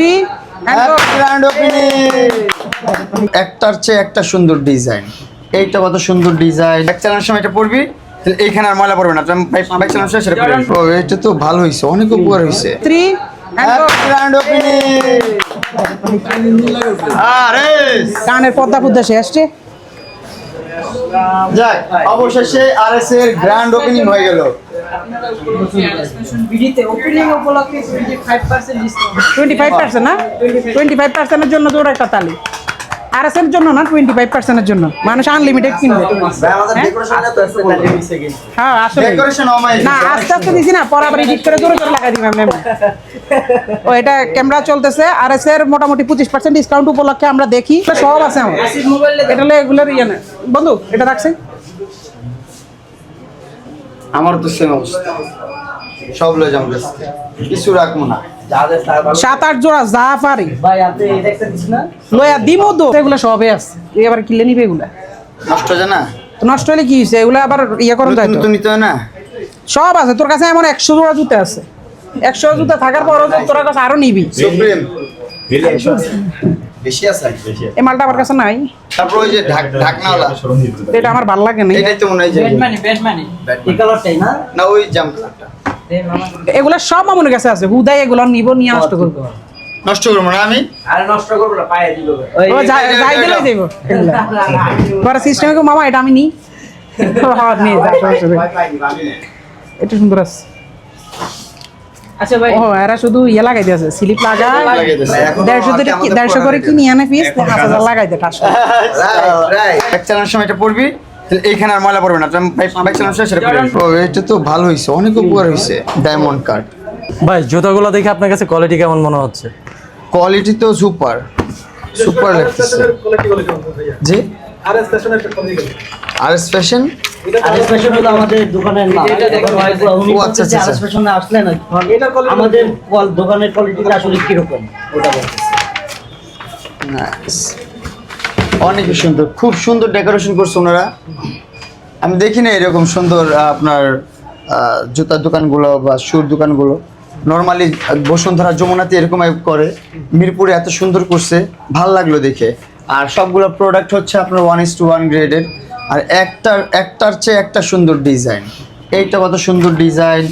3 grand opening. একটার চেয়ে একটা সুন্দর ডিজাইন। এইটা কত সুন্দর ডিজাইন। বাইক চালানোর সময় এটা পড়বি, তাহলে এইখানে আর ময়লা পড়বে না। বাইক চালানোর সময় সেটা পড়বি। ও, এটা তো ভালো হয়েছে, অনেক উপকার হয়েছে। 3 গ্র্যান্ড ওপেনিং। আরে কানের পর্দা ফুদ্দা শেষ রে। যাক, অবশেষে আরএস এর গ্র্যান্ড ওপেনিং হয়ে গেল। বিডিতে ওপেনিং উপলক্ষে 25% ডিসকাউন্ট। 25% না? 25% এর জন্য তোর একটা তালি। আরএস এর জন্য না, 25% এর জন্য। মানুষ আনলিমিটেড কিনবে। হ্যাঁ, আসলে ডেকোরেশন না, আস্তে আস্তে দিছি না, পরে আবার এডিট করে জোরে জোরে লাগাই দিই ম্যাম। ও, এটা ক্যামেরা চলতেছে। আরএস এর মোটামুটি 25% ডিসকাউন্ট উপলক্ষে আমরা দেখি সব আছে আমার। আসিফ মোবাইলে এটা হলো এগুলোর ইয়ে না বন্ধু, এটা রাখছে। আমার তো সেম অবস্থা, সব লয়ে যাবো, কিছু রাখবো না। 7-8 জোড়া যা পারি ভাই আপনি এটা একটা দিছ না লয়া দিমো তো। এগুলো সবে আছে, তুই আবার কিনলে নিবে এগুলা। নষ্ট হয়ে যায় না, তো নষ্ট হলে কি হয়েছে? এগুলো আবার ইয়ে করুন তাই তো। নতুন নিতে হয় না। সব আছে তোর কাছে, এমন 100 জোড়া জুতা আছে। 100 জুতা থাকার পরও তোর কাছে আরো নিবি। সুপ্রিম বেশি আছে, এই মালটা আমার কাছে নাই। তারপর ওই যে ঢাকনাওয়ালা, এটা আমার ভালো লাগে না। এটাই তো মনে হয় যে ব্যাটম্যান এই কালারটাই না না, ওই জামটা এগুলা সব মামুনের কাছে আছে। হুদাই এগুলো নিব, নিয়ে নষ্ট করবো। নষ্ট করবো না আমি। আরে নষ্ট করব না, পায়ে দিব ও যাই দিলে দেব। পরে সিস্টেমে কো মামা এটা আমি নি। হ্যাঁ, নিয়ে যা, সমস্যা নেই। এটা সুন্দর আছে। আচ্ছা ভাই, ও, এরা শুধু ইয়ে লাগাই দিয়েছে, স্লিপ লাগায়। লাগাই দিয়েছে। 150 করে কি নিয়ে আনে পিস, 5000 লাগাই দে টাস। বাইক চালানোর সময় এটা পড়বি, তাহলে এইখানে আর ময়লা পড়বে না। বাইক চালানোর সময় সেটা পড়বি। ও, এটা তো ভালো হয়েছে, অনেক উপকার হয়েছে। Diamond cut. ভাই জুতাগুলো দেখে আপনার কাছে কোয়ালিটি কেমন মনে হচ্ছে? কোয়ালিটি তো সুপার সুপার লাগতেছে। জি, আরএস ফ্যাশন। আরএস ফ্যাশন হলো আমাদের দোকানের নাম। ও, আচ্ছা, আচ্ছা, আরএস ফ্যাশনে আসলে না আমাদের দোকানের কোয়ালিটিটা আসলে কি রকম ওটা বলতেছি। নাইস, অনেক সুন্দর, খুব সুন্দর ডেকোরেশন করছে ওনারা। আমি দেখি না এরকম সুন্দর আপনার জুতার দোকানগুলো বা শুর দোকানগুলো। নর্মালি বসুন্ধরা, যমুনাতে এরকম করে, মিরপুরে এত সুন্দর করছে, ভাল লাগলো দেখে। আর সবগুলো প্রোডাক্ট হচ্ছে আপনার 1:1 গ্রেডের। আর একটার চেয়ে একটা সুন্দর ডিজাইন। এইটা কত সুন্দর ডিজাইন।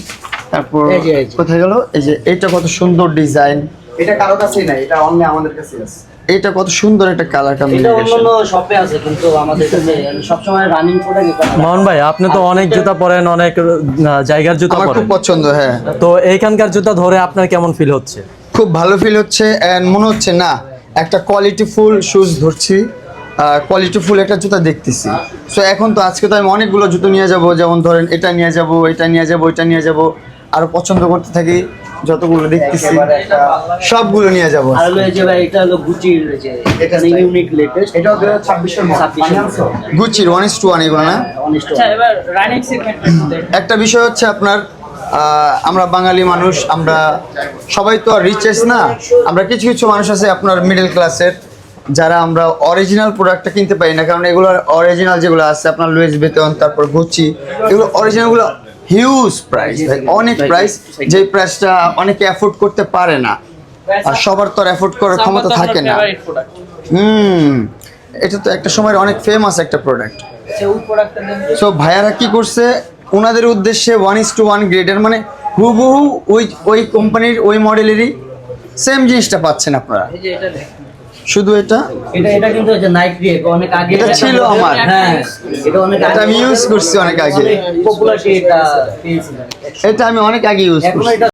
তারপর এই যে। কোথায় গেল, এই যে এইটা কত সুন্দর ডিজাইন। এটা কারো কাছেই নাই, এটা অনলি আমাদের কাছে আছে। এটা কত সুন্দর একটা কালার এটা কম্বিনেশন। অন্য শপে আছে কিন্তু আমাদের কাছে সবসময় রানিং প্রোডাক্ট। মোহন ভাই, আপনি তো অনেক জুতা পরেন, অনেক জায়গার জুতা আমার পরেন, খুব পছন্দ। হ্যাঁ, তো এইখানকার জুতা ধরে আপনার কেমন ফিল হচ্ছে? খুব ভালো ফিল হচ্ছে। এন্ড মনে হচ্ছে না একটা কোয়ালিটিফুল শুজ ধরছি, কোয়ালিটিফুল একটা জুতা দেখতেছি। সো এখন তো আজকে তো আমি অনেকগুলো জুতো নিয়ে যাব, যেমন ধরেন এটা নিয়ে যাব, এটা নিয়ে যাব, ওইটা নিয়ে যাব, আরো পছন্দ করতে থাকি, যতগুলো দেখতেছি সবগুলো নিয়ে যাব। আর হলো এই যে ভাই, এটা হলো গুচির যে এখানে ইউনিক লেটেস্ট। এটা 2026 এর মডেল, গুচির 1:1 এগুলো না। আচ্ছা, এবার রানিং সেগমেন্টের মধ্যে একটা বিষয় হচ্ছে আপনার আমরা বাঙালি মানুষ, আমরা সবাই তো আর রিচেস না। আমরা কিছু কিছু মানুষ আছে আপনার মিডল ক্লাসের, যারা আমরা অরিজিনাল প্রোডাক্টটা কিনতে পারি না। কারণ এগুলো অরিজিনাল যেগুলো আছে আপনার লুইস ভিতন, তারপর গুচি, এগুলো অরিজিনালগুলো হিউজ প্রাইস, অনেক প্রাইস, যে প্রাইসটা অনেকে অ্যাফোর্ড করতে পারে না। আর সবার তো অ্যাফোর্ড করার ক্ষমতা থাকে না। এটা তো একটা সময় অনেক ফেমাস একটা প্রোডাক্ট। ওই প্রোডাক্টটা দেন। সো ভাইয়ারা কি করছে, ওনাদের উদ্দেশ্যে 1:1 গ্রেডের, মানে হুবহু ওই কোম্পানির ওই মডেলেরই সেম জিনিসটা পাচ্ছেন আপনারা। এই যে এটা দেখেন, শুধু এটা কিন্তু যে নাইকি অনেক আগে এটা ছিল আমার। হ্যাঁ, এটা অনেক এটা আগে আমি ইউজ করছি অনেক আগে। পপুলারিটি এটা পেয়েছিল। এটা আমি অনেক আগে ইউজ এখন করছি। এটা